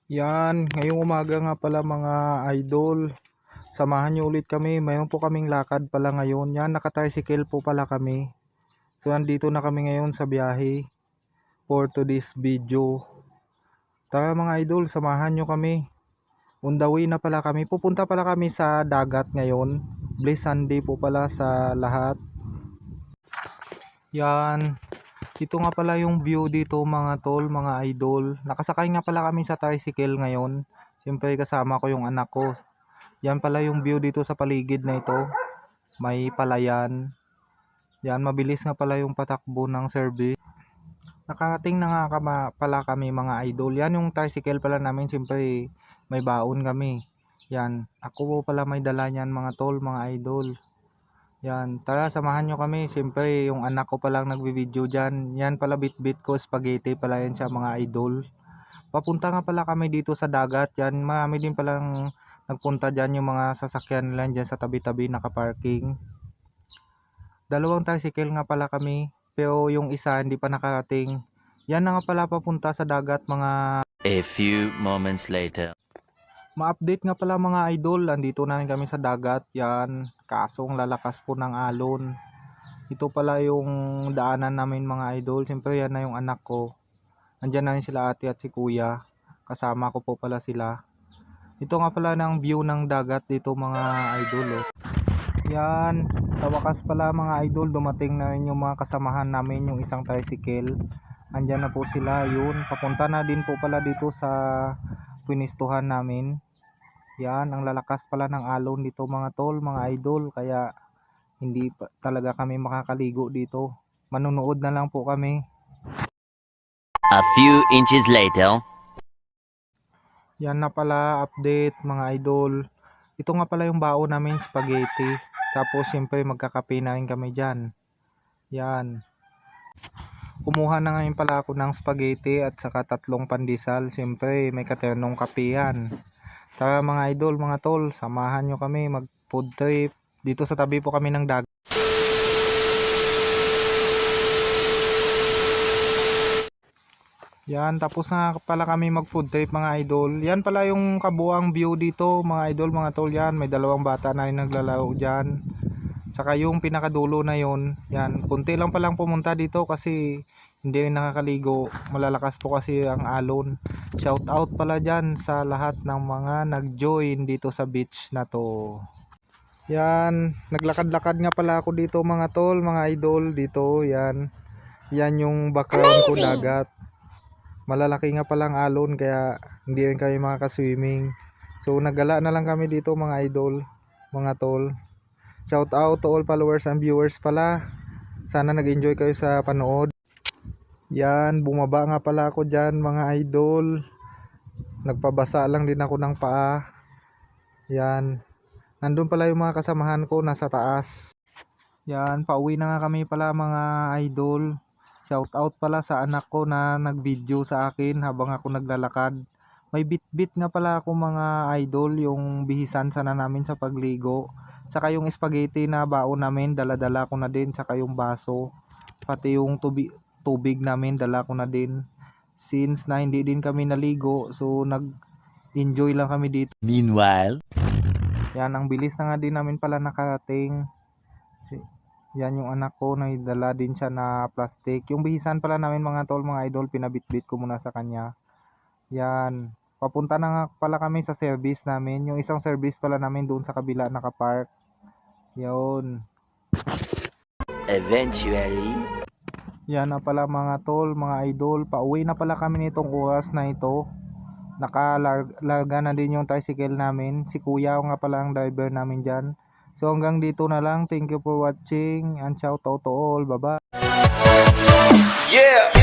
Yan, ngayong umaga nga pala mga idol. Samahan niyo ulit kami. Mayroon po kaming lakad pala ngayon. Yan, naka-tricycle po pala kami. So, nandito na kami ngayon sa biyahe for today's video. Tara mga idol, samahan niyo kami. On the way na pala kami. Pupunta pala kami sa dagat ngayon. Blessed Sunday po pala sa lahat. Yan. Ito nga pala yung view dito mga tol, mga idol. Nakasakay nga pala kami sa tricycle ngayon. Siyempre kasama ko yung anak ko. Yan pala yung view dito sa paligid na ito. May palayan. Yan, mabilis nga pala yung patakbo ng service. Nakarating na nga pala kami mga idol. Yan yung tricycle pala namin. Siyempre may baon kami. Yan, ako po pala may dala niyan mga tol, mga idol. Yan, tara samahan nyo kami. Siyempre yung anak ko palang nagbi-video dyan. Yan pala bit-bit ko, spaghetti pala yan siya mga idol. Papunta nga pala kami dito sa dagat. Yan, marami din palang nagpunta dyan yung mga sasakyan nila dyan sa tabi-tabi nakaparking. Dalawang tricycle nga pala kami, pero yung isa hindi pa nakarating. Yan na nga pala papunta sa dagat mga... A few moments later. Ma-update nga pala mga idol, andito na rin kami sa dagat. Yan, kasong lalakas po ng alon. Ito pala yung daanan namin mga idol. Siyempre yan na yung anak ko. Andyan na rin sila ate at si kuya. Kasama ko po pala sila. Ito nga pala ng view ng dagat dito mga idol. Oh. Yan, sa wakas pala mga idol, dumating na rin yung mga kasamahan namin, yung isang tricycle. Andyan na po sila, yun. Papunta na din po pala dito sa pinistuhan namin. Yan, ang lalakas pala ng alon dito mga tol, mga idol. Kaya hindi pa talaga kami makakaligo dito. Manunood na lang po kami. A few inches later. Yan na pala, update mga idol. Ito nga pala yung baon namin, spaghetti. Tapos siyempre magkakape na rin kami dyan. Yan. Kumuha na ngayon pala ako ng spaghetti at saka 3 pandesal. Siyempre may katernong kape yan. Tara mga idol, mga tol, samahan nyo kami mag food trip. Dito sa tabi po kami ng dagat. Yan, tapos na pala kami mag food trip mga idol. Yan pala yung kabuang view dito mga idol, mga tol. Yan, may dalawang bata na rin naglalaro dyan. Saka yung pinakadulo na yon, yan, kunti lang palang pumunta dito kasi hindi rin nakakaligo. Malalakas po kasi ang alon. Shout out pala dyan sa lahat ng mga nag-join dito sa beach na to. Yan, naglakad-lakad nga pala ako dito mga tol, mga idol dito. Yan, yan yung background ko, dagat. Malalaki nga palang alon kaya hindi rin kami makaka-swimming. So naggala na lang kami dito mga idol, mga tol. Shout out to all followers and viewers pala. Sana nag-enjoy kayo sa panood. Yan, bumaba nga pala ako dyan mga idol. Nagpabasa lang din ako ng paa. Yan, nandun pala yung mga kasamahan ko nasa taas. Yan, pauwi na nga kami pala mga idol. Shout out pala sa anak ko na nag-video sa akin habang ako naglalakad. May bit-bit nga pala ako mga idol, yung bihisan sana namin sa pagligo. Saka yung spaghetti na baon namin, dala-dala ko na din. Saka yung baso, pati yung tubig namin, dala ko na din. Since na hindi din kami naligo, so nag-enjoy lang kami dito. Meanwhile, Yan, ang bilis na nga din namin pala nakarating. Yan yung anak ko, naidala din siya na plastic. Yung bihisan pala namin mga tol, mga idol, pinabit-bit ko muna sa kanya. Yan, papunta na nga pala kami sa service namin. Yung isang service pala namin doon sa kabila nakapark. Yun. eventually. Yan na pala mga tol, mga idol. Pauwi na pala kami nitong oras na ito. Nakalarga na din yung tricycle namin. Si kuya nga pala ang driver namin dyan. So hanggang dito na lang. Thank you for watching and shout out to all. Bye bye. Yeah!